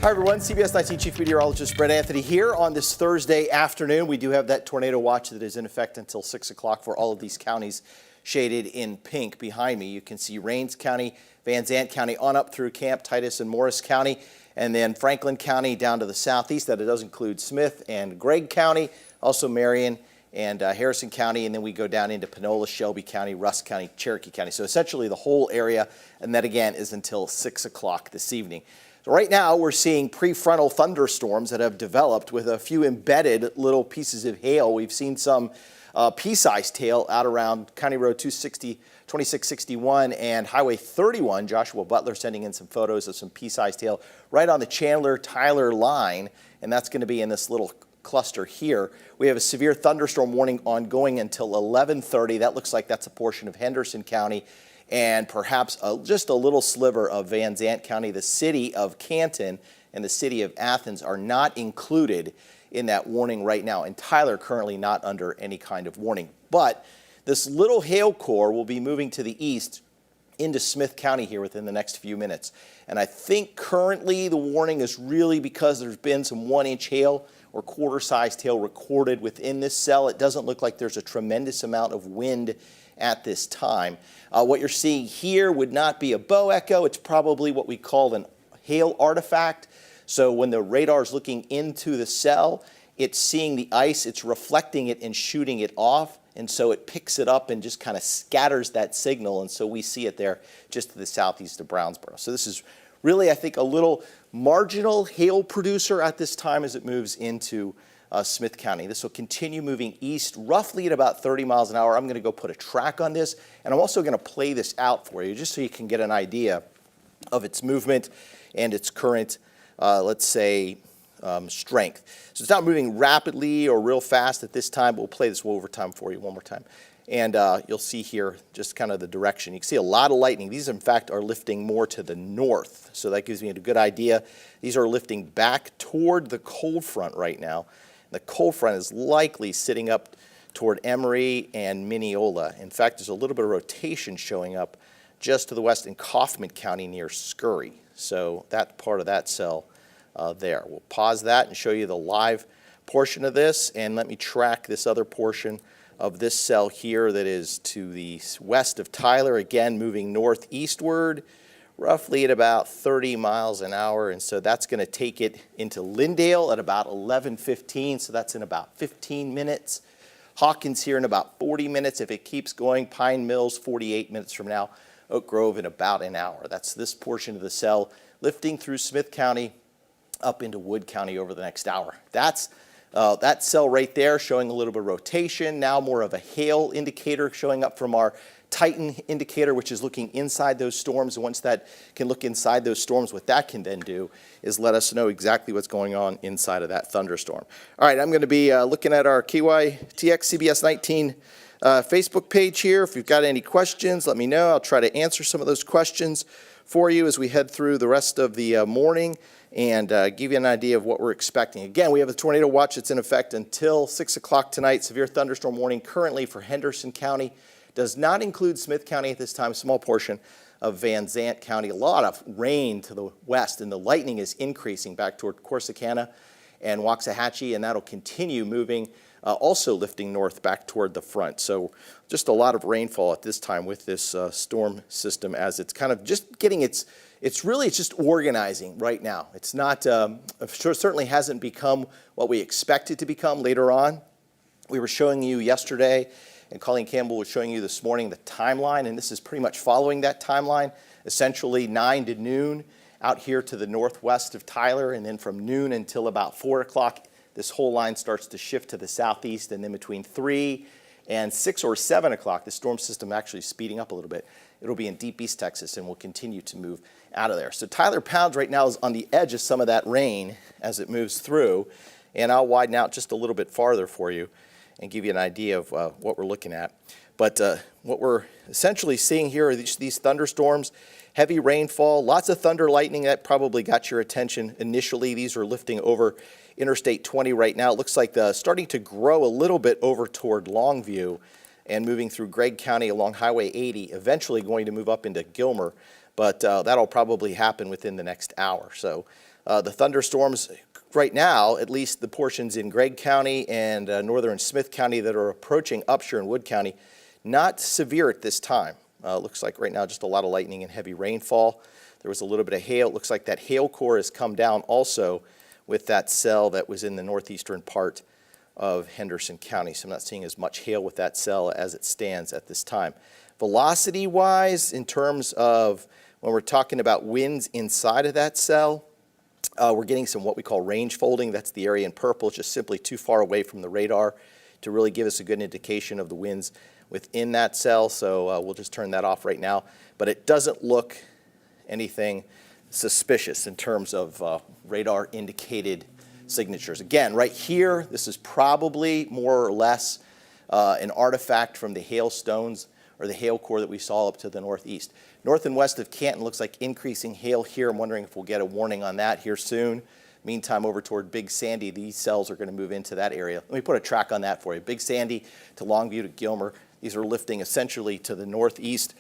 Hi everyone, CBS19 Chief Meteorologist Brett Anthony here on this Thursday afternoon. We do have that tornado watch that is in effect until 6 o'clock for all of these counties shaded in pink behind me. You can see Rains County, Van Zandt County on up through Camp, Titus, and Morris County, and then Franklin County down to the southeast. That it does include Smith and Gregg County, also Marion and Harrison County, and then we go down into Panola, Shelby County, Rusk County, Cherokee County. So essentially the whole area, and that again is until 6 o'clock this evening. So right now we're seeing prefrontal thunderstorms that have developed with a few embedded little pieces of hail. We've seen some pea-sized hail out around County Road 2661 and Highway 31. Joshua Butler sending in some photos of some pea-sized hail right on the Chandler-Tyler line, and that's going to be in this little cluster here. We have a severe thunderstorm warning ongoing until 11:30. That looks like that's a portion of Henderson County and perhaps just a little sliver of Van Zandt County. The city of Canton and the city of Athens are not included in that warning right now, and Tyler currently not under any kind of warning. But this little hail core will be moving to the east into Smith County here within the next few minutes. And I think currently the warning is really because there's been some 1-inch hail or quarter-sized hail recorded within this cell. It doesn't look like there's a tremendous amount of wind at this time. What you're seeing here would not be a bow echo. It's probably what we call an hail artifact. So when the radar is looking into the cell, it's seeing the ice, it's reflecting it and shooting it off. And so it picks it up and just kind of scatters that signal. And so we see it there just to the southeast of Brownsboro. So this is really, I think, a little marginal hail producer at this time as it moves into Smith County. This will continue moving east roughly at about 30 miles an hour. I'm going to go put a track on this, and I'm also going to play this out for you just so you can get an idea of its movement and its current, let's say, strength. So it's not moving rapidly or real fast at this time, but we'll play this over time for you one more time. And you'll see here just kind of the direction. You can see a lot of lightning. These, in fact, are lifting more to the north, so that gives me a good idea. These are lifting back toward the cold front right now. The cold front is likely sitting up toward Emory and Mineola. In fact, there's a little bit of rotation showing up just to the west in Kaufman County near Scurry. So that part of that cell there. We'll pause that and show you the live portion of this, and let me track this other portion of this cell here that is to the west of Tyler, again moving northeastward, roughly at about 30 miles an hour, and so that's going to take it into Lindale at about 11:15, so that's in about 15 minutes. Hawkins here in about 40 minutes if it keeps going. Pine Mills 48 minutes from now. Oak Grove in about an hour. That's this portion of the cell lifting through Smith County up into Wood County over the next hour. That's that cell right there showing a little bit of rotation, now more of a hail indicator showing up from our Titan indicator, which is looking inside those storms. And once that can look inside those storms, what that can then do is let us know exactly what's going on inside of that thunderstorm. All right, I'm going to be looking at our KYTX CBS19 Facebook page here. If you've got any questions, let me know. I'll try to answer some of those questions for you as we head through the rest of the morning and give you an idea of what we're expecting. Again, we have a tornado watch that's in effect until 6 o'clock tonight. Severe thunderstorm warning currently for Henderson County. Does not include Smith County at this time, small portion of Van Zandt County. A lot of rain to the west, and the lightning is increasing back toward Corsicana and Waxahachie, and that'll continue moving, also lifting north back toward the front. So just a lot of rainfall at this time with this storm system as it's kind of just getting it's just organizing right now. It's not, certainly hasn't become what we expect it to become later on. We were showing you yesterday, and Colleen Campbell was showing you this morning the timeline, and this is pretty much following that timeline, essentially 9 to noon out here to the northwest of Tyler, and then from noon until about 4 o'clock, this whole line starts to shift to the southeast, and then between 3 and 6 or 7 o'clock, the storm system actually speeding up a little bit. It'll be in deep East Texas and will continue to move out of there. So Tyler Pounds right now is on the edge of some of that rain as it moves through, and I'll widen out just a little bit farther for you and give you an idea of what we're looking at. But what we're essentially seeing here are these thunderstorms, heavy rainfall, lots of thunder lightning. That probably got your attention initially. These are lifting over Interstate 20 right now. It looks like starting to grow a little bit over toward Longview and moving through Gregg County along Highway 80, eventually going to move up into Gilmer. But that'll probably happen within the next hour. So The thunderstorms right now, at least the portions in Gregg County and northern Smith County that are approaching Upshur and Wood County, not severe at this time. Looks like right now just a lot of lightning and heavy rainfall. There was a little bit of hail. It looks like that hail core has come down also with that cell that was in the northeastern part of Henderson County. So I'm not seeing as much hail with that cell as it stands at this time. Velocity-wise, in terms of when we're talking about winds inside of that cell, we're getting some what we call range folding. That's the area in purple. It's just simply too far away from the radar to really give us a good indication of the winds within that cell. So we'll just turn that off right now. But it doesn't look anything suspicious in terms of radar indicated signatures. Again, right here, this is probably more or less an artifact from the hailstones or the hail core that we saw up to the northeast. North and west of Canton looks like increasing hail here. I'm wondering if we'll get a warning on that here soon. Meantime, over toward Big Sandy, these cells are going to move into that area. Let me put a track on that for you. Big Sandy to Longview to Gilmer. These are lifting essentially to the northeast,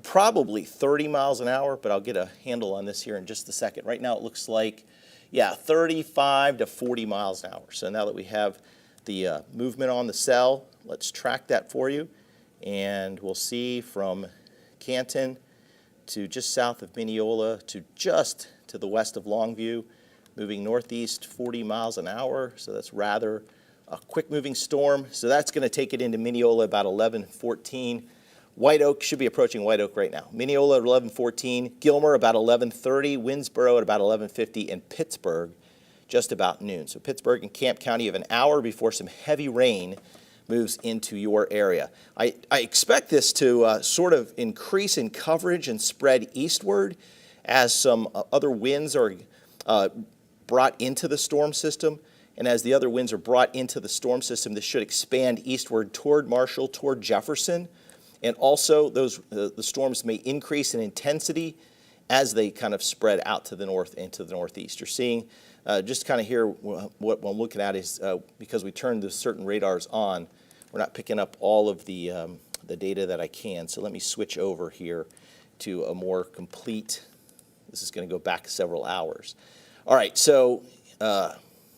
probably 30 miles an hour, but I'll get a handle on this here in just a second. Right now it looks like, yeah, 35 to 40 miles an hour. So now that we have the movement on the cell, let's track that for you. And we'll see from Canton to just south of Mineola to just to the west of Longview, moving northeast 40 miles an hour. So that's rather a quick moving storm. So that's going to take it into Mineola about 11:14. White Oak should be approaching White Oak right now. Mineola at 11:14, Gilmer about 11:30, Winnsboro at about 11:50, and Pittsburgh just about noon. So Pittsburgh and Camp County have an hour before some heavy rain moves into your area. I expect this to sort of increase in coverage and spread eastward as some other winds are brought into the storm system. And as the other winds are brought into the storm system, this should expand eastward toward Marshall, toward Jefferson. And also the storms may increase in intensity as they kind of spread out to the north and to the northeast. You're seeing, just kind of here, what I'm looking at is because we turned the certain radars on, we're not picking up all of the data that I can. So let me switch over here to a more complete, this is going to go back several hours. All right, so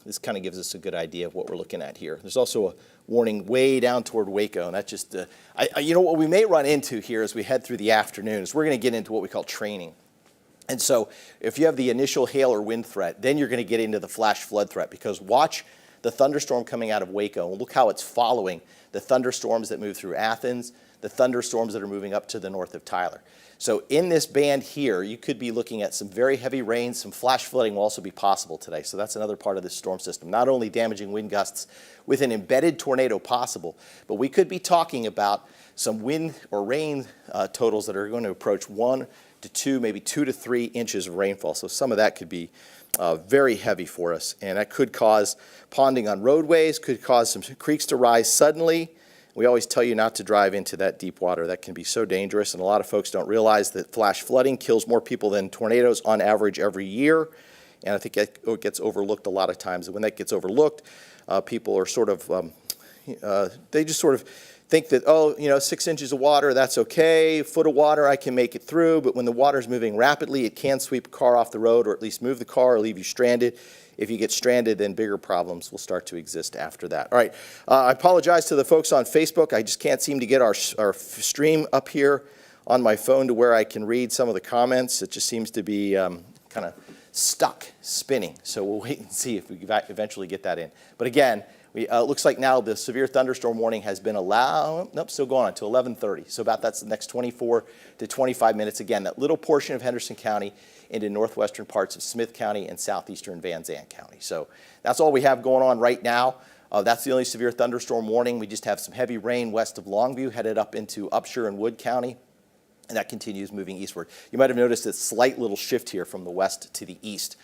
this kind of gives us a good idea of what we're looking at here. There's also a warning way down toward Waco, and that's just, you know, what we may run into here as we head through the afternoon is we're going to get into what we call training. And so if you have the initial hail or wind threat, then you're going to get into the flash flood threat, because watch the thunderstorm coming out of Waco, and look how it's following the thunderstorms that move through Athens, the thunderstorms that are moving up to the north of Tyler. So in this band here, you could be looking at some very heavy rain. Some flash flooding will also be possible today. So that's another part of this storm system. Not only damaging wind gusts with an embedded tornado possible, but we could be talking about some wind or rain totals that are going to approach 1 to 2, maybe 2 to 3 inches of rainfall. So some of that could be very heavy for us. And that could cause ponding on roadways, could cause some creeks to rise suddenly. We always tell you not to drive into that deep water. That can be so dangerous, and a lot of folks don't realize that flash flooding kills more people than tornadoes on average every year. And I think it gets overlooked a lot of times. And when that gets overlooked, people are sort of, they just sort of think that, oh, you know, 6 inches of water, that's okay. A foot of water, I can make it through. But when the water's moving rapidly, it can sweep a car off the road, or at least move the car or leave you stranded. If you get stranded, then bigger problems will start to exist after that. All right, I apologize to the folks on Facebook. I just can't seem to get our stream up here on my phone to where I can read some of the comments. It just seems to be kind of stuck, spinning. So we'll wait and see if we eventually get that in. But again, looks like now the severe thunderstorm warning has been allowed, nope, still going on to 11:30. So about that's the next 24 to 25 minutes. Again, that little portion of Henderson County into northwestern parts of Smith County and southeastern Van Zandt County. So that's all we have going on right now. That's the only severe thunderstorm warning. We just have some heavy rain west of Longview, headed up into Upshur and Wood County, and that continues moving eastward. You might have noticed a slight little shift here from the west to the east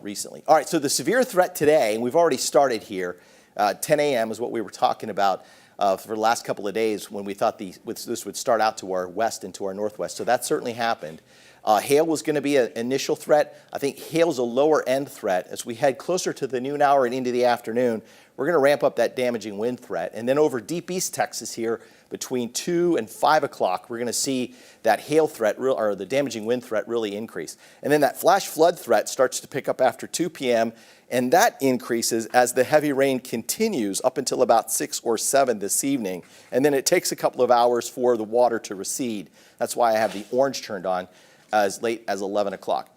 recently. All right, so the severe threat today, and we've already started here, 10 a.m. is what we were talking about for the last couple of days when we thought this would start out to our west and to our northwest. So that certainly happened. Hail was going to be an initial threat. I think hail's a lower end threat. As we head closer to the noon hour and into the afternoon, we're going to ramp up that damaging wind threat. And then over deep East Texas here, between 2 and 5 o'clock, we're going to see that hail threat, or the damaging wind threat, really increase. And then that flash flood threat starts to pick up after 2 p.m., and that increases as the heavy rain continues up until about 6 or 7 this evening. And then it takes a couple of hours for the water to recede. That's why I have the orange turned on as late as 11 o'clock.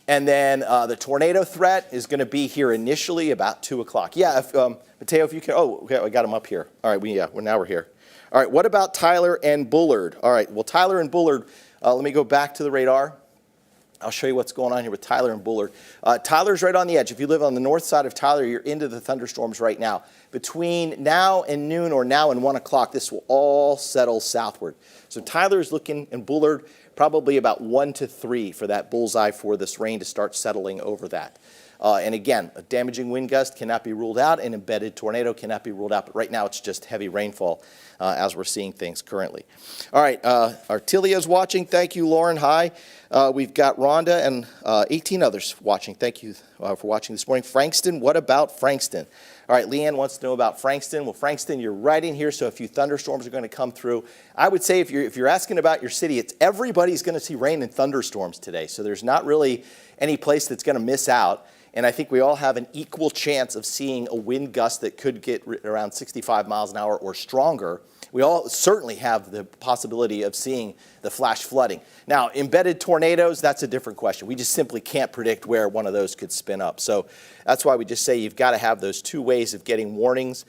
And then the tornado threat is going to be here initially about 2 o'clock. Yeah, Mateo, if you can. Oh, okay, I got him up here. All right, now we're here. All right, what about Tyler and Bullard? All right, well, Tyler and Bullard, let me go back to the radar. I'll show you what's going on here with Tyler and Bullard. Tyler's right on the edge. If you live on the north side of Tyler, you're into the thunderstorms right now. Between now and noon or now and 1 o'clock, this will all settle southward. So Tyler's looking, and Bullard, probably about 1 to 3 for that bullseye for this rain to start settling over that. And again, a damaging wind gust cannot be ruled out. An embedded tornado cannot be ruled out. But right now, it's just heavy rainfall as we're seeing things currently. All right, Artilia's watching. Thank you, Lauren. Hi. We've got Rhonda and 18 others watching. Thank you for watching this morning. Frankston, what about Frankston? All right, Leanne wants to know about Frankston. Well, Frankston, you're right in here, so a few thunderstorms are going to come through. I would say if you're asking about your city, everybody's going to see rain and thunderstorms today, so there's not really any place that's going to miss out. And I think we all have an equal chance of seeing a wind gust that could get around 65 miles an hour or stronger. We all certainly have the possibility of seeing the flash flooding. Now, embedded tornadoes, that's a different question. We just simply can't predict where one of those could spin up. So that's why we just say you've got to have those 2 ways of getting warnings,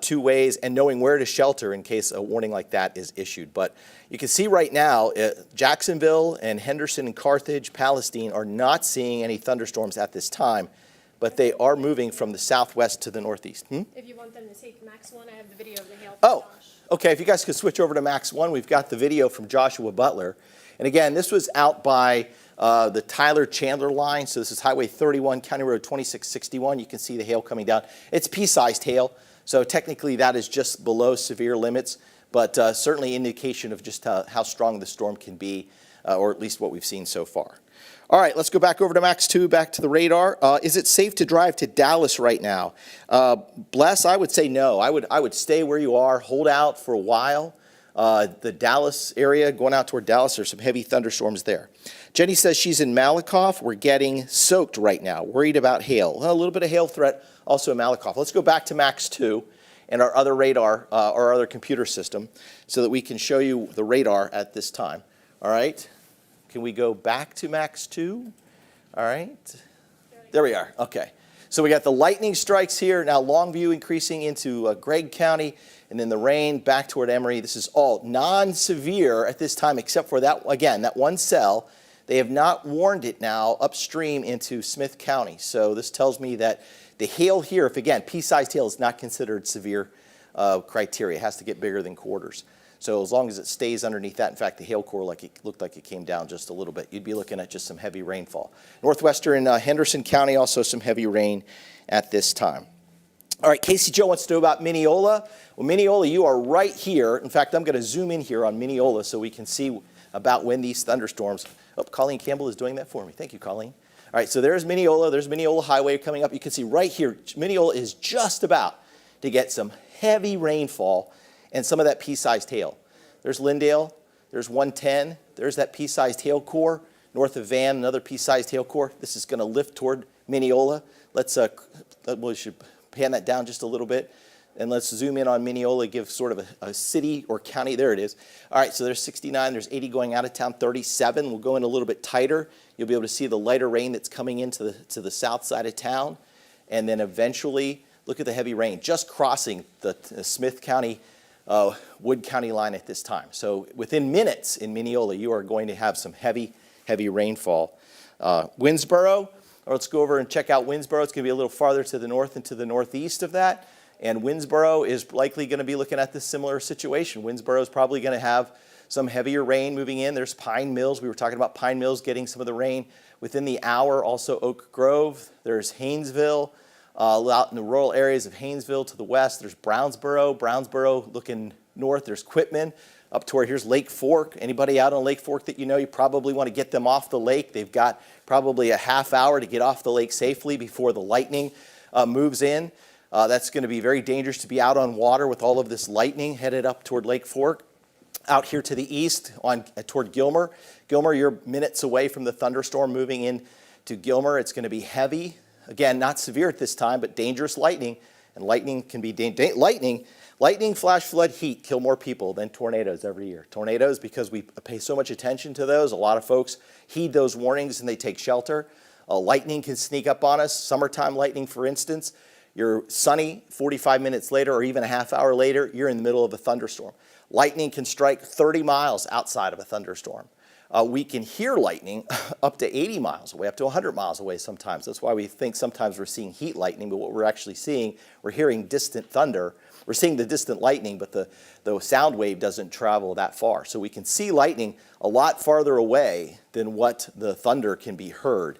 2 ways, and knowing where to shelter in case a warning like that is issued. But you can see right now, Jacksonville and Henderson and Carthage, Palestine are not seeing any thunderstorms at this time, but they are moving from the southwest to the northeast. If you want them to see Max 1, I have the video of the hail. Oh, okay, if you guys could switch over to Max 1, we've got the video from Joshua Butler. And again, this was out by the Tyler-Chandler line. So this is Highway 31, County Road 2661. You can see the hail coming down. It's pea-sized hail, so technically that is just below severe limits, but certainly indication of just how strong the storm can be, or at least what we've seen so far. All right, let's go back over to Max 2, back to the radar. Is it safe to drive to Dallas right now? Bless, I would say no. I would stay where you are, hold out for a while. The Dallas area, going out toward Dallas, there's some heavy thunderstorms there. Jenny says she's in Malakoff. We're getting soaked right now, worried about hail. Well, a little bit of hail threat also in Malakoff. Let's go back to Max 2 and our other radar, our other computer system, so that we can show you the radar at this time. All right? Can we go back to Max 2? All right. There we are. Okay. So we got the lightning strikes here. Now Longview increasing into Gregg County, and then the rain back toward Emory. This is all non-severe at this time, except for that, again, that one cell. They have not warned it now upstream into Smith County. So this tells me that the hail here, if again, pea-sized hail is not considered severe criteria. It has to get bigger than quarters. So as long as it stays underneath that, in fact, the hail core looked like it came down just a little bit. You'd be looking at just some heavy rainfall. Northwestern Henderson County, also some heavy rain at this time. All right, Casey Joe wants to know about Mineola. Well, Mineola, you are right here. In fact, I'm going to zoom in here on Mineola so we can see about when these thunderstorms. Oh, Colleen Campbell is doing that for me. Thank you, Colleen. All right, so there's Mineola. There's Mineola Highway coming up. You can see right here, Mineola is just about to get some heavy rainfall and some of that pea-sized hail. There's Lindale, there's 110, there's that pea-sized hail core. North of Van, another pea-sized hail core. This is going to lift toward Mineola. We should pan that down just a little bit. And let's zoom in on Mineola, give sort of a city or county. There it is. All right, so there's 69, there's 80 going out of town, 37. We'll go in a little bit tighter. You'll be able to see the lighter rain that's coming into the south side of town. And then eventually, look at the heavy rain, just crossing the Smith County, Wood County line at this time. So within minutes in Mineola, you are going to have some heavy rainfall. Winnsboro, or let's go over and check out Winnsboro. It's going to be a little farther to the north and to the northeast of that. And Winnsboro is likely going to be looking at this similar situation. Winnsboro is probably going to have some heavier rain moving in. There's Pine Mills. We were talking about Pine Mills getting some of the rain within the hour. Also Oak Grove. There's Haynesville. Out in the rural areas of Haynesville to the west, there's Brownsboro. Brownsboro looking north, there's Quitman. up toward, here's Lake Fork. Anybody out on Lake Fork that you know, you probably want to get them off the lake. They've got probably a half hour to get off the lake safely before the lightning moves in. That's going to be very dangerous to be out on water with all of this lightning headed up toward Lake Fork. Out here to the east toward Gilmer. Gilmer, you're minutes away from the thunderstorm moving in to Gilmer. It's going to be heavy. Again, not severe at this time, but dangerous lightning. And lightning can be lightning, flash flood, heat kill more people than tornadoes every year. Tornadoes, because we pay so much attention to those, a lot of folks heed those warnings and they take shelter. Lightning can sneak up on us. Summertime lightning, for instance. You're sunny, 45 minutes later or even a half hour later, you're in the middle of a thunderstorm. Lightning can strike 30 miles outside of a thunderstorm. We can hear lightning up to 80 miles away, up to 100 miles away sometimes. That's why we think sometimes we're seeing heat lightning, but what we're actually seeing, we're hearing distant thunder. We're seeing the distant lightning, but the sound wave doesn't travel that far. So we can see lightning a lot farther away than what the thunder can be heard.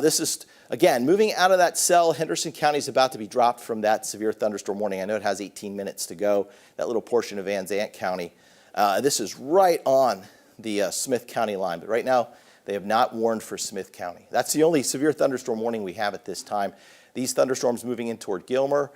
This is, again, moving out of that cell. Henderson County is about to be dropped from that severe thunderstorm warning. I know it has 18 minutes to go, that little portion of Van Zandt County. This is right on the Smith County line, but right now they have not warned for Smith County. That's the only severe thunderstorm warning we have at this time. These thunderstorms moving in toward Gilmer.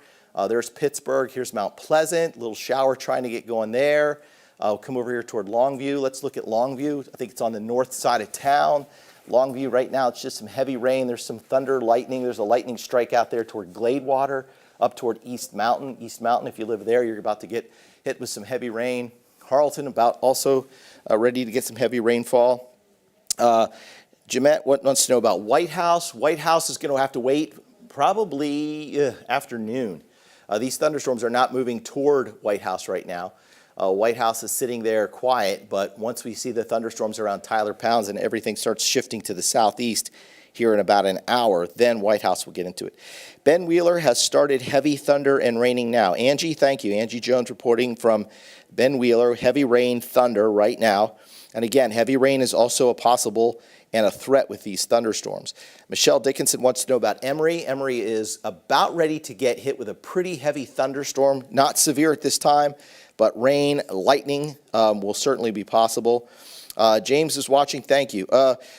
There's Pittsburgh. Here's Mount Pleasant. Little shower trying to get going there. Come over here toward Longview. Let's look at Longview. I think it's on the north side of town. Longview right now, it's just some heavy rain. There's some thunder, lightning. There's a lightning strike out there toward Gladewater, up toward East Mountain. East Mountain, if you live there, you're about to get hit with some heavy rain. Harleton, about also ready to get some heavy rainfall. Jeanette wants to know about White House. White House is going to have to wait probably afternoon. These thunderstorms are not moving toward White House right now. White House is sitting there quiet, but once we see the thunderstorms around Tyler Pounds and everything starts shifting to the southeast here in about an hour, then White House will get into it. Ben Wheeler has started heavy thunder and raining now. Angie, thank you. Angie Jones reporting from Ben Wheeler, heavy rain, thunder right now. And again, heavy rain is also a possible and a threat with these thunderstorms. Michelle Dickinson wants to know about Emory. Emory is about ready to get hit with a pretty heavy thunderstorm. Not severe at this time, but rain, lightning will certainly be possible. James is watching. Thank you.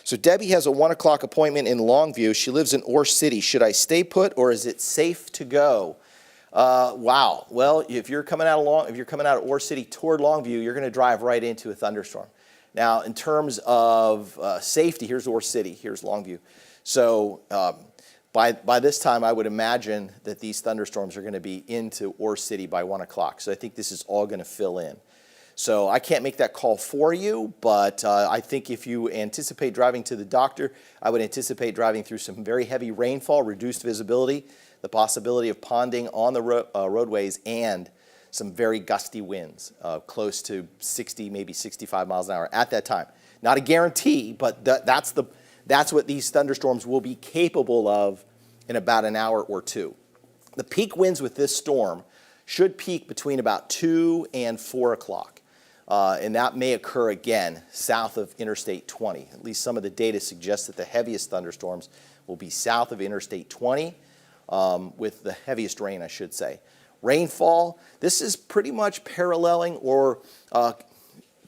So Debbie has a 1 o'clock appointment in Longview. She lives in Ore City. Should I stay put or is it safe to go? Wow. Well, if you're coming out of Ore City toward Longview, you're going to drive right into a thunderstorm. Now, in terms of safety, here's Ore City. Here's Longview. So by this time, I would imagine that these thunderstorms are going to be into Ore City by 1 o'clock. So I think this is all going to fill in. So I can't make that call for you, but I think if you anticipate driving to the doctor, I would anticipate driving through some very heavy rainfall, reduced visibility, the possibility of ponding on the roadways, and some very gusty winds, close to 60, maybe 65 miles an hour at that time. Not a guarantee, but that's what these thunderstorms will be capable of in about an hour or two. The peak winds with this storm should peak between about 2 and 4 o'clock. And that may occur again south of Interstate 20. At least some of the data suggests that the heaviest thunderstorms will be south of Interstate 20 with the heaviest rain, I should say. Rainfall, this is pretty much paralleling or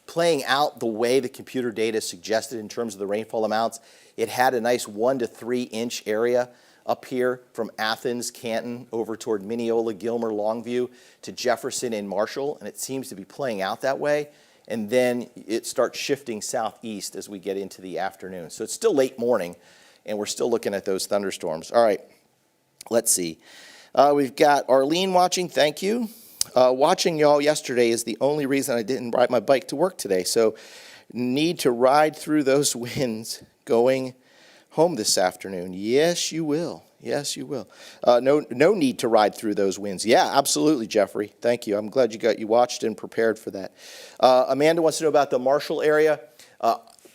playing out the way the computer data suggested in terms of the rainfall amounts. It had a nice 1 to 3 inch area up here from Athens, Canton, over toward Mineola, Gilmer, Longview to Jefferson and Marshall, and it seems to be playing out that way. And then it starts shifting southeast as we get into the afternoon. So it's still late morning, and we're still looking at those thunderstorms. All right, let's see. We've got Arlene watching. Thank you. Watching y'all yesterday is the only reason I didn't ride my bike to work today. So need to ride through those winds going home this afternoon. Yes, you will. Yes, you will. No need to ride through those winds. Yeah, absolutely, Jeffrey. Thank you. I'm glad you watched and prepared for that. Amanda wants to know about the Marshall area.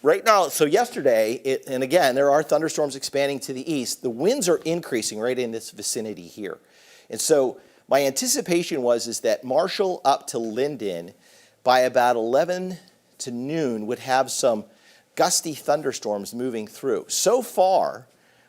Right now, so yesterday, and again, there are thunderstorms expanding to the east. The winds are increasing right in this vicinity here. And so my anticipation is that Marshall up to Linden by about 11 to noon would have some gusty thunderstorms moving through. So far,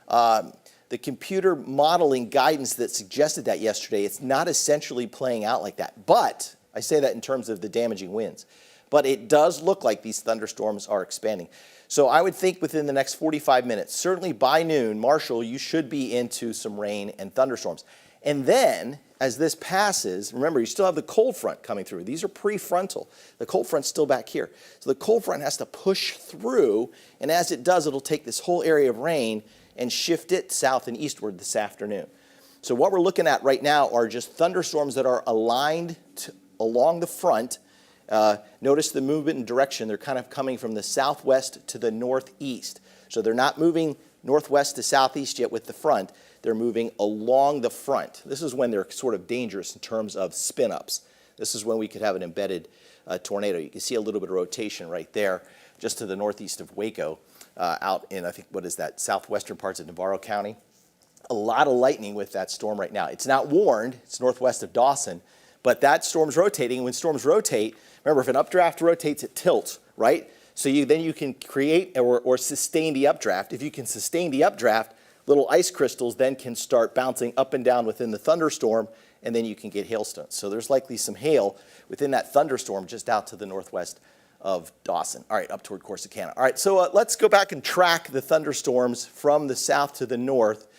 the computer modeling guidance that suggested that yesterday, it's not essentially playing out like that. But I say that in terms of the damaging winds. but it does look like these thunderstorms are expanding. So I would think within the next 45 minutes, certainly by noon, Marshall, you should be into some rain and thunderstorms. And then, as this passes, remember, you still have the cold front coming through. These are prefrontal. The cold front's still back here. So the cold front has to push through, and as it does, it'll take this whole area of rain and shift it south and eastward this afternoon. So what we're looking at right now are just thunderstorms that are aligned along the front. Notice the movement and direction. They're kind of coming from the southwest to the northeast. So they're not moving northwest to southeast yet with the front. They're moving along the front. This is when they're sort of dangerous in terms of spin-ups. This is when we could have an embedded tornado. You can see a little bit of rotation right there just to the northeast of Waco out in, I think, what is that, southwestern parts of Navarro County. A lot of lightning with that storm right now. It's not warned. It's northwest of Dawson. But that storm's rotating. When storms rotate, remember, if an updraft rotates, it tilts, right? So then you can create or sustain the updraft. If you can sustain the updraft, little ice crystals then can start bouncing up and down within the thunderstorm, and then you can get hailstones. So there's likely some hail within that thunderstorm just out to the northwest of Dawson. All right, up toward Corsicana. All right, so let's go back and track the thunderstorms from the south to the north.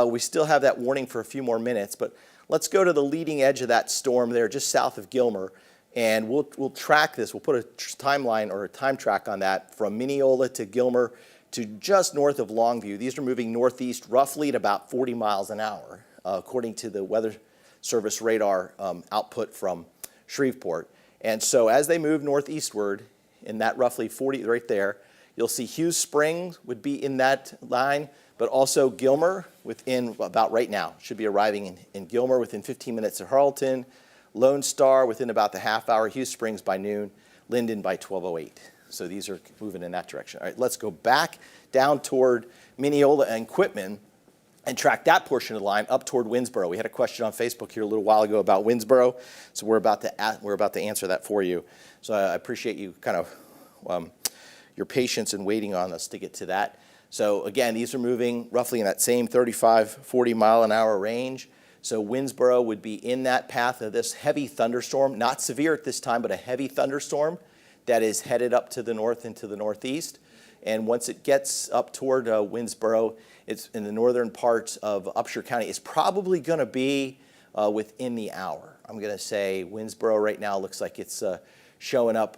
We still have that warning for a few more minutes, but let's go to the leading edge of that storm there just south of Gilmer, and we'll track this. We'll put a timeline or a time track on that from Mineola to Gilmer to just north of Longview. These are moving northeast roughly at about 40 miles an hour, according to the Weather Service radar output from Shreveport. And so as they move northeastward in that roughly 40 right there, you'll see Hughes Springs would be in that line, but also Gilmer within about right now, should be arriving in Gilmer within 15 minutes of Harleton, Lone Star within about the half hour, Hughes Springs by noon, Linden by 12:08. So these are moving in that direction. All right, let's go back down toward Mineola and Quitman and track that portion of the line up toward Winnsboro. We had a question on Facebook here a little while ago about Winnsboro, so we're about to answer that for you. So I appreciate you kind of your patience in waiting on us to get to that. So again, these are moving roughly in that same 35, 40 mile an hour range. So Winnsboro would be in that path of this heavy thunderstorm, not severe at this time, but a heavy thunderstorm that is headed up to the north and to the northeast. And once it gets up toward Winnsboro, it's in the northern parts of Upshur County. It's probably going to be within the hour. I'm going to say Winnsboro right now looks like it's showing up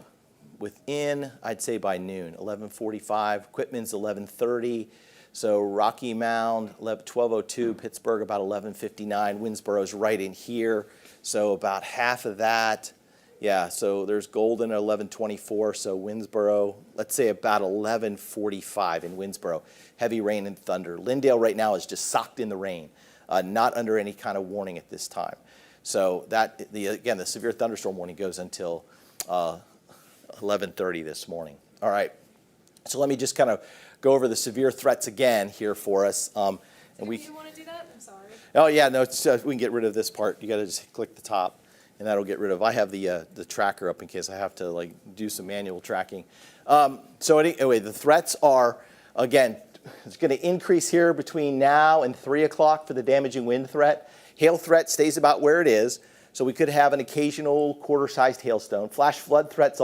within, I'd say by noon, 11:45. Quitman's 11:30. So Rocky Mound, 12:02. Pittsburgh about 11:59. Winnsboro's right in here. So about half of that. Yeah, so there's Golden at 11:24. So Winnsboro, let's say about 11:45 in Winnsboro. Heavy rain and thunder. Lindale right now is just socked in the rain, not under any kind of warning at this time. So that, again, the severe thunderstorm warning goes until 11:30 this morning. All right, so let me just kind of go over the severe threats again here for us. Do you want to do that? I'm sorry. Oh yeah, no, it's, we can get rid of this part. You got to just click the top, and that'll get rid of. I have the tracker up in case I have to like do some manual tracking. So anyway, the threats are, again, it's going to increase here between now and 3 o'clock for the damaging wind threat. Hail threat stays about where it is, so we could have an occasional quarter-sized hailstone. Flash flood threat's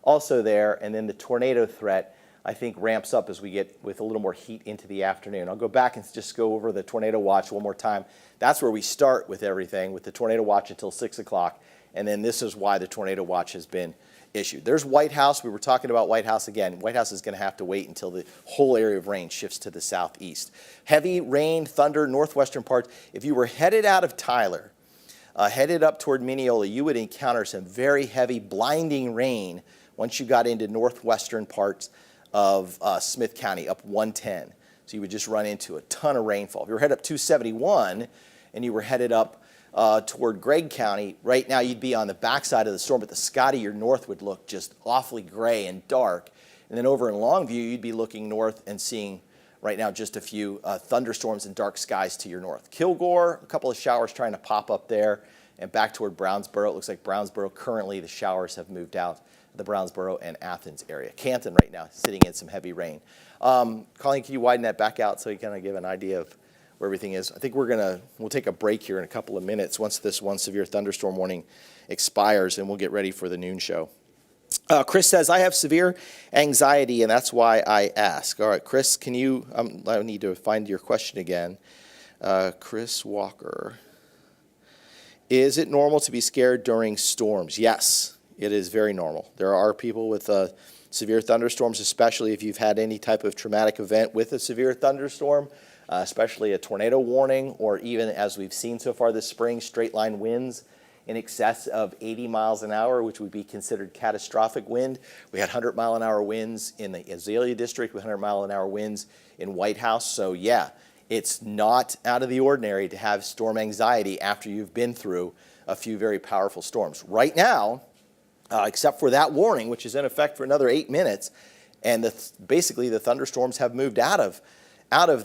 also there, and then the tornado threat, I think, ramps up as we get with a little more heat into the afternoon. I'll go back and just go over the tornado watch one more time. That's where we start with everything, with the tornado watch until 6 o'clock, and then this is why the tornado watch has been issued. There's White House. We were talking about White House again. White House is going to have to wait until the whole area of rain shifts to the southeast. Heavy rain, thunder, northwestern parts. If you were headed out of Tyler, headed up toward Mineola, you would encounter some very heavy, blinding rain once you got into northwestern parts of Smith County, up 110. So you would just run into a ton of rainfall. If you were headed up 271 and you were headed up toward Gregg County, right now you'd be on the backside of the storm, but the sky to your north would look just awfully gray and dark. And then over in Longview, you'd be looking north and seeing right now just a few thunderstorms and dark skies to your north. Kilgore, a couple of showers trying to pop up there, and back toward Brownsboro. It looks like Brownsboro, currently the showers have moved out the Brownsboro and Athens area. Canton right now sitting in some heavy rain. Colleen, can you widen that back out so you kind of give an idea of where everything is? I think we'll take a break here in a couple of minutes once this one severe thunderstorm warning expires, and we'll get ready for the noon show. Chris says, I have severe anxiety, and that's why I ask. All right, Chris, can you, I need to find your question again. Chris Walker. Is it normal to be scared during storms? Yes, it is very normal. There are people with severe thunderstorms, especially if you've had any type of traumatic event with a severe thunderstorm, especially a tornado warning, or even, as we've seen so far this spring, straight line winds in excess of 80 miles an hour, which would be considered catastrophic wind. We had 100-mile-an-hour winds in the Azalea district, 100-mile-an-hour winds in White House. So yeah, it's not out of the ordinary to have storm anxiety after you've been through a few very powerful storms. Right now, except for that warning, which is in effect for another 8 minutes, and basically the thunderstorms have moved out of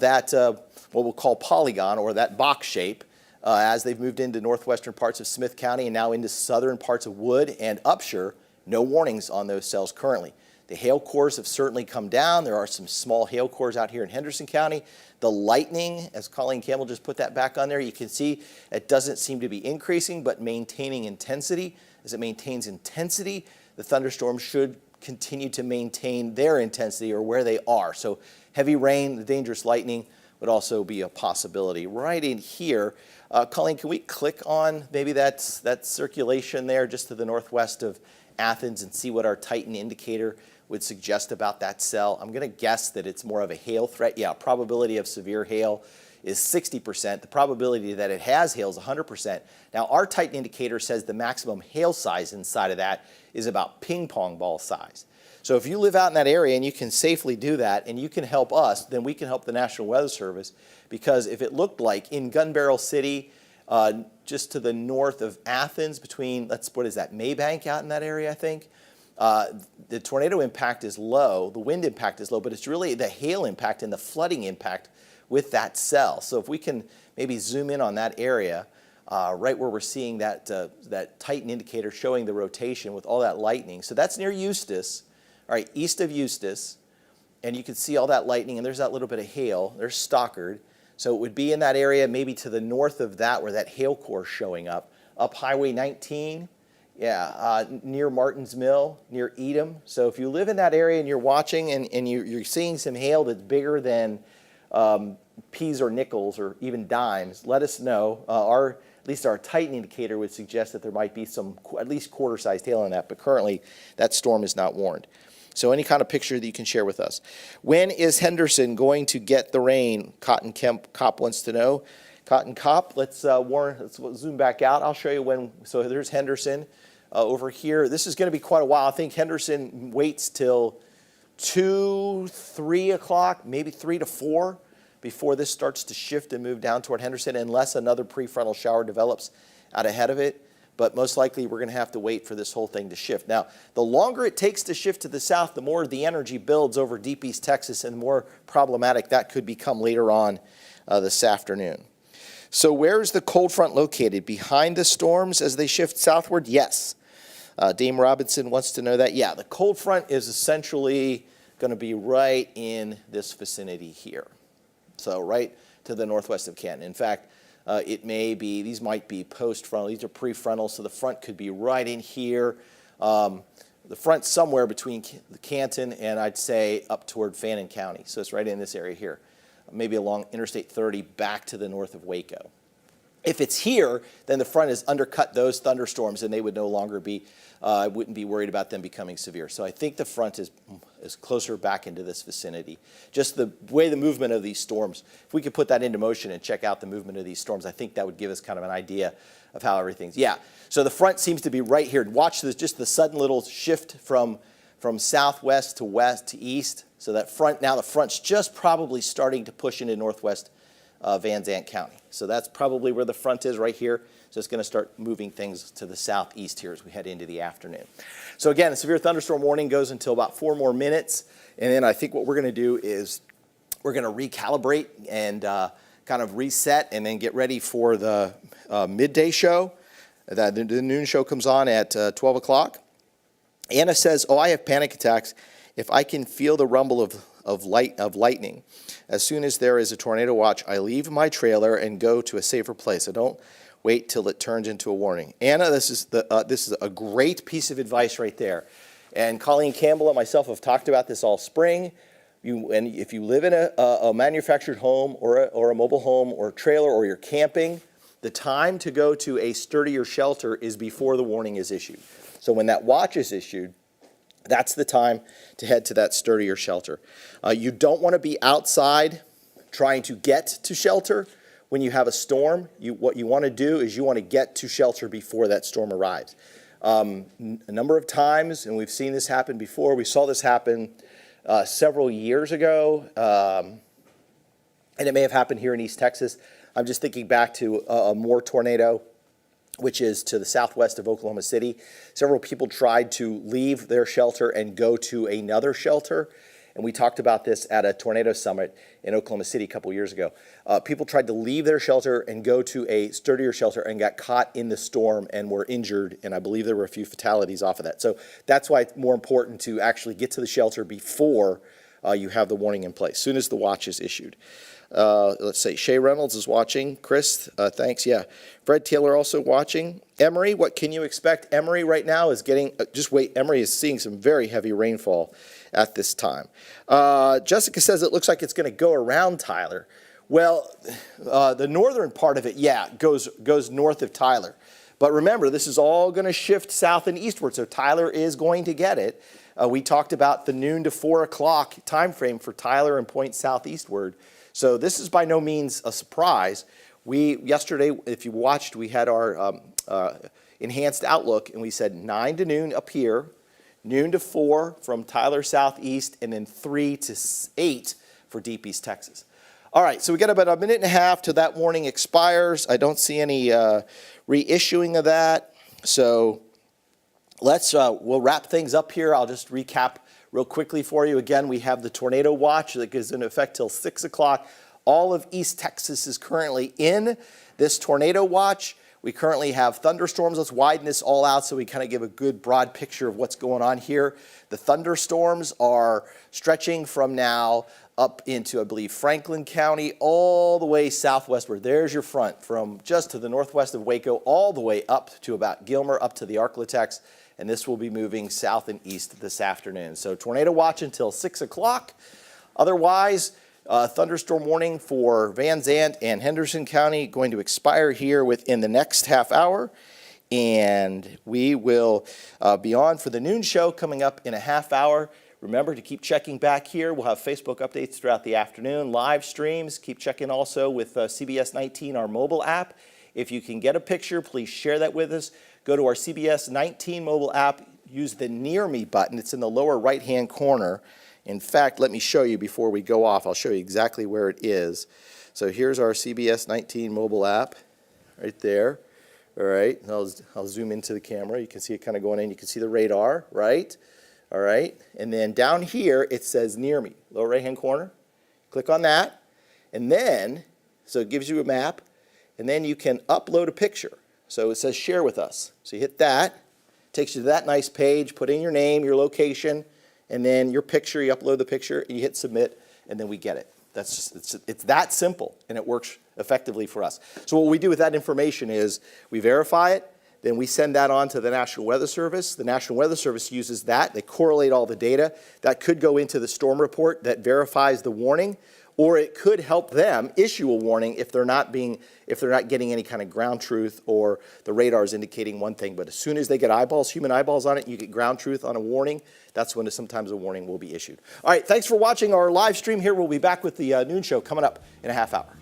that what we'll call polygon, or that box shape, as they've moved into northwestern parts of Smith County and now into southern parts of Wood and Upshur. No warnings on those cells currently. The hail cores have certainly come down. There are some small hail cores out here in Henderson County. The lightning, as Colleen Campbell just put that back on there, you can see it doesn't seem to be increasing, but maintaining intensity. As it maintains intensity, the thunderstorms should continue to maintain their intensity, or where they are. So heavy rain, the dangerous lightning would also be a possibility. Right in here, Colleen, can we click on maybe that circulation there just to the northwest of Athens and see what our Titan indicator would suggest about that cell? I'm going to guess that it's more of a hail threat. Yeah, probability of severe hail is 60%. The probability that it has hail is 100%. Now, our Titan indicator says the maximum hail size inside of that is about ping pong ball size. So if you live out in that area and you can safely do that and you can help us, then we can help the National Weather Service, because if it looked like in Gun Barrel City, just to the north of Athens, between, what is that, Maybank out in that area, I think, the tornado impact is low, the wind impact is low, but it's really the hail impact and the flooding impact with that cell. So if we can maybe zoom in on that area, right where we're seeing that Titan indicator showing the rotation with all that lightning. So that's near Eustis, all right, east of Eustis, and you can see all that lightning, and there's that little bit of hail. There's Stockard. So it would be in that area, maybe to the north of that, where that hail core is showing up Highway 19, near Martin's Mill, near Edom. So if you live in that area and you're watching and you're seeing some hail that's bigger than peas or nickels or even dimes, let us know. At least our Titan indicator would suggest that there might be some at least quarter-sized hail in that, but currently that storm is not warned. So any kind of picture that you can share with us. When is Henderson going to get the rain? Cotton Cop wants to know. Cotton Cop, let's zoom back out. I'll show you when. So there's Henderson over here. This is going to be quite a while. I think Henderson waits till 2, 3 o'clock, maybe 3 to 4 before this starts to shift and move down toward Henderson, unless another prefrontal shower develops out ahead of it. But most likely we're going to have to wait for this whole thing to shift. Now, the longer it takes to shift to the south, the more the energy builds over deep East Texas, and the more problematic that could become later on this afternoon. So where is the cold front located? Behind the storms as they shift southward? Yes. Dame Robinson wants to know that. Yeah, the cold front is essentially going to be right in this vicinity here. So right to the northwest of Canton. In fact, it may be, these might be post-frontal, these are prefrontal, so the front could be right in here. The front somewhere between Canton and I'd say up toward Fannin County. So it's right in this area here, maybe along Interstate 30 back to the north of Waco. If it's here, then the front has undercut those thunderstorms and they would no longer be, I wouldn't be worried about them becoming severe. So I think the front is closer back into this vicinity. Just the way the movement of these storms, if we could put that into motion and check out the movement of these storms, I think that would give us kind of an idea of how everything's, yeah. So the front seems to be right here. Watch this, just the sudden little shift from southwest to west to east. So that front, now the front's just probably starting to push into northwest Van Zandt County. So that's probably where the front is right here. So it's going to start moving things to the southeast here as we head into the afternoon. So again, a severe thunderstorm warning goes until about 4 more minutes. And then I think what we're going to do is we're going to recalibrate and kind of reset and then get ready for the midday show. The noon show comes on at 12 o'clock. Anna says, oh, I have panic attacks if I can feel the rumble of lightning. As soon as there is a tornado watch, I leave my trailer and go to a safer place. I don't wait till it turns into a warning. Anna, this is a great piece of advice right there. And Colleen Campbell and myself have talked about this all spring. And if you live in a manufactured home or a mobile home or a trailer or you're camping, the time to go to a sturdier shelter is before the warning is issued. So when that watch is issued, that's the time to head to that sturdier shelter. You don't want to be outside trying to get to shelter when you have a storm. What you want to do is you want to get to shelter before that storm arrives. A number of times, and we've seen this happen before, we saw this happen several years ago, and it may have happened here in East Texas. I'm just thinking back to a Moore tornado, which is to the southwest of Oklahoma City. Several people tried to leave their shelter and go to another shelter. And we talked about this at a tornado summit in Oklahoma City a couple years ago. People tried to leave their shelter and go to a sturdier shelter and got caught in the storm and were injured. And I believe there were a few fatalities off of that. So that's why it's more important to actually get to the shelter before you have the warning in place, as soon as the watch is issued. Let's say Shay Reynolds is watching. Chris, thanks. Yeah. Fred Taylor also watching. Emory, what can you expect? Emory right now is getting, just wait, Emory is seeing some very heavy rainfall at this time. Jessica says it looks like it's going to go around Tyler. Well, the northern part of it, yeah, goes north of Tyler. But remember, this is all going to shift south and eastward, so Tyler is going to get it. We talked about the noon to 4 o'clock time frame for Tyler and point southeastward. So this is by no means a surprise. Yesterday, if you watched, we had our enhanced outlook, and we said 9 to noon up here, noon to 4 from Tyler southeast, and then 3 to 8 for deep East Texas. All right, so we got about a minute and a half till that warning expires. I don't see any reissuing of that. So we'll wrap things up here. I'll just recap real quickly for you. Again, we have the tornado watch that goes into effect till 6 o'clock. All of East Texas is currently in this tornado watch. We currently have thunderstorms. Let's widen this all out so we kind of give a good broad picture of what's going on here. The thunderstorms are stretching from now up into, I believe, Franklin County, all the way southwestward. There's your front from just to the northwest of Waco, all the way up to about Gilmer, up to the Arklatex, and this will be moving south and east this afternoon. So tornado watch until 6 o'clock. Otherwise, thunderstorm warning for Van Zandt and Henderson County going to expire here within the next half hour. And we will be on for the noon show coming up in a half hour. Remember to keep checking back here. We'll have Facebook updates throughout the afternoon, live streams. Keep checking also with CBS19, our mobile app. If you can get a picture, please share that with us. Go to our CBS19 mobile app. Use the Near Me button. It's in the lower right-hand corner. In fact, let me show you before we go off. I'll show you exactly where it is. So here's our CBS19 mobile app right there. All right, I'll zoom into the camera. You can see it kind of going in. You can see the radar, right? All right, and then down here it says Near Me, lower right-hand corner. Click on that, and then, so it gives you a map, and then you can upload a picture. So it says Share with Us. So you hit that, takes you to that nice page, put in your name, your location, and then your picture, you upload the picture, and you hit Submit, and then we get it. It's that simple, and it works effectively for us. So what we do with that information is we verify it, then we send that on to the National Weather Service. The National Weather Service uses that. They correlate all the data. That could go into the storm report that verifies the warning, or it could help them issue a warning if they're not getting any kind of ground truth or the radar is indicating one thing. But as soon as they get eyeballs, human eyeballs on it, you get ground truth on a warning, that's when sometimes a warning will be issued. All right, thanks for watching our live stream here. We'll be back with the noon show coming up in a half hour.